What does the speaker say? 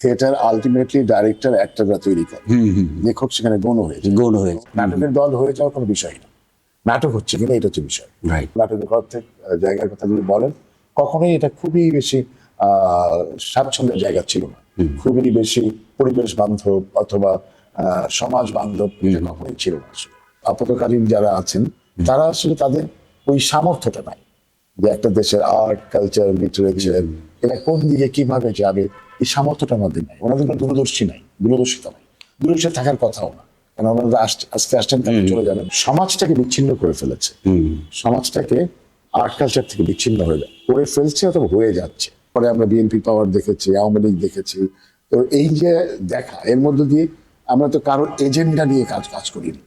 Theatre ultimately director অ্যাক্টররা তৈরি করে, লেখক সেখানে গৌণ হয়ে নাটকের দল হয়ে যাওয়ার কোনো বিষয় না, নাটক হচ্ছে কিনা এটা হচ্ছে বিষয়। নাটকের অর্ধেক জায়গার কথা যদি বলেন, কখনোই এটা খুবই বেশি স্বাচ্ছন্দ্যের জায়গা ছিল না, খুবই বেশি পরিবেশ বান্ধব অথবা সমাজ বান্ধব কখনোই ছিল না। আসলে আপাতকালীন যারা আছেন তারা আসলে তাদের ওই সামর্থ্যটা নাই যে একটা দেশের আর্ট কালচার লিটারেচার এটা কোন দিকে কিভাবে যাবে, এই সামর্থ্যটা আমাদের নাই। ওনাদের কোনো দূরদর্শিতা নাই, দূরদর্শিতা থাকার কথাও না, কারণ ওনারা আস্তে আসছেন চলে যাবেন। সমাজটাকে বিচ্ছিন্ন করে ফেলেছে, সমাজটাকে আর্ট কালচার থেকে বিচ্ছিন্ন করে ফেলছে অথবা হয়ে যাচ্ছে। পরে আমরা বিএনপি পাওয়ার দেখেছি, আওয়ামী লীগ দেখেছি। তো এই যে দেখা, এর মধ্যে দিয়ে আমরা তো কারোর এজেন্ডা নিয়ে কাজ করিনি।